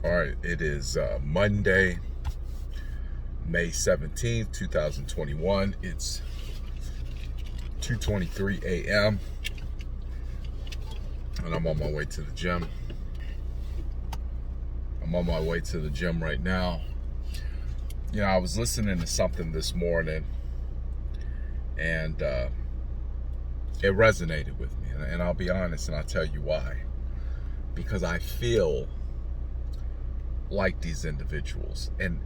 All right, it is Monday, May 17th, 2021. It's 2:23 a.m. and I'm on my way to the gym. I'm on my way to the gym right now. You know, I was listening to something this morning and it resonated with me. And I'll be honest and I'll tell you why. Because I feel like these individuals and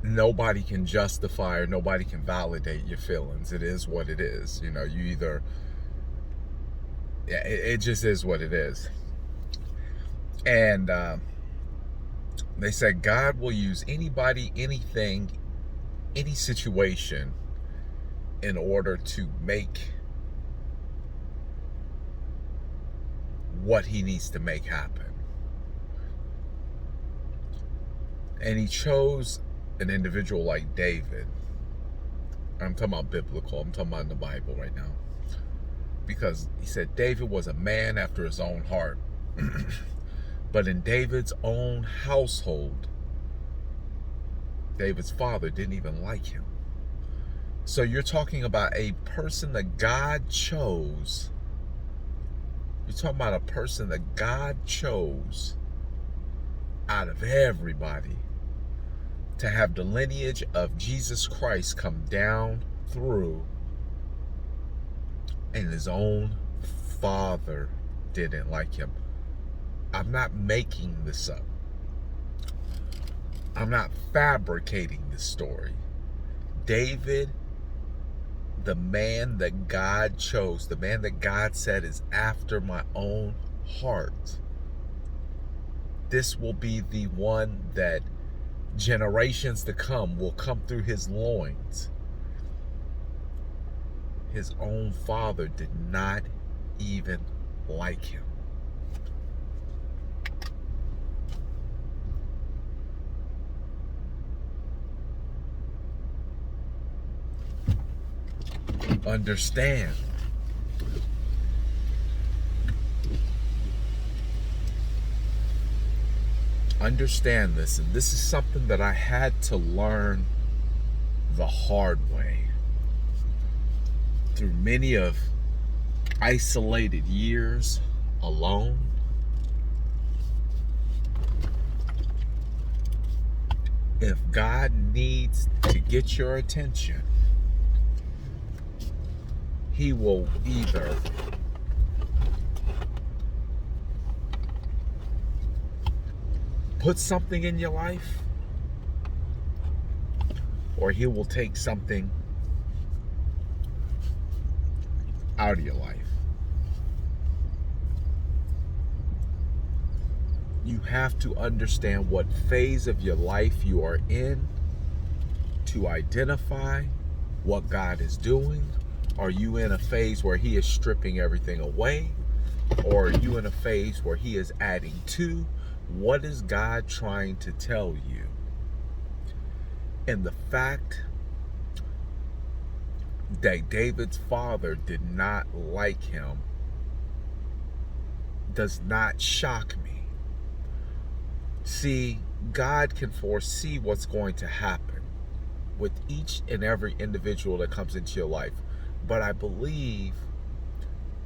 nobody can justify or nobody can validate your feelings. It is what it is. You know, you either, it just is what it is. And they said God will use anybody, anything, any situation in order to make what he needs to make happen. And he chose an individual like David. I'm talking about biblical. I'm talking about in the Bible right now. Because he said David was a man after his own heart. But in David's own household, David's father didn't even like him. So you're talking about a person that God chose. You're talking about a person that God chose out of everybody to have the lineage of Jesus Christ come down through, and his own father didn't like him. I'm not making this up. I'm not fabricating this story. David, the man that God chose, the man that God said is after my own heart, this will be the one that generations to come will come through his loins. His own father did not even like him. Understand. Understand this, and this is something that I had to learn the hard way through many of isolated years alone. If God needs to get your attention, he will either put something in your life, or he will take something out of your life. You have to understand what phase of your life you are in to identify what God is doing. Are you in a phase where he is stripping everything away? Or are you in a phase where he is adding to? What is God trying to tell you? And the fact that David's father did not like him does not shock me. See, God can foresee what's going to happen with each and every individual that comes into your life. But I believe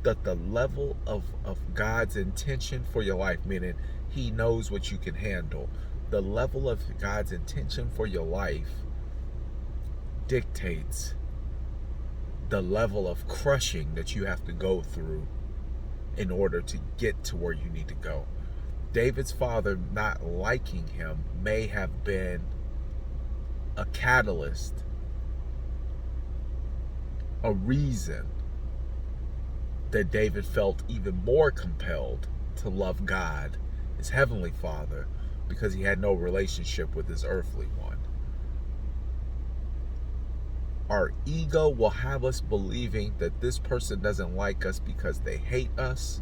that the level of God's intention for your life, meaning he knows what you can handle, the level of God's intention for your life dictates the level of crushing that you have to go through in order to get to where you need to go. David's father not liking him may have been a catalyst, a reason that David felt even more compelled to love God, his heavenly father, because he had no relationship with his earthly one. Our ego will have us believing that this person doesn't like us because they hate us.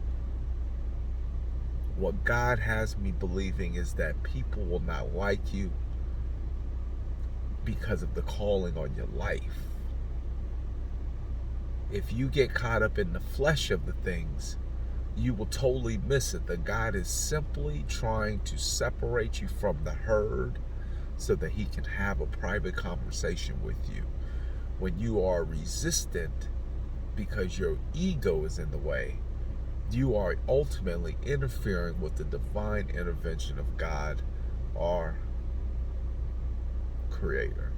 What God has me believing is that people will not like you because of the calling on your life. If you get caught up in the flesh of the things, you will totally miss it. That God is simply trying to separate you from the herd so that he can have a private conversation with you. When you are resistant because your ego is in the way, you are ultimately interfering with the divine intervention of God, our Creator.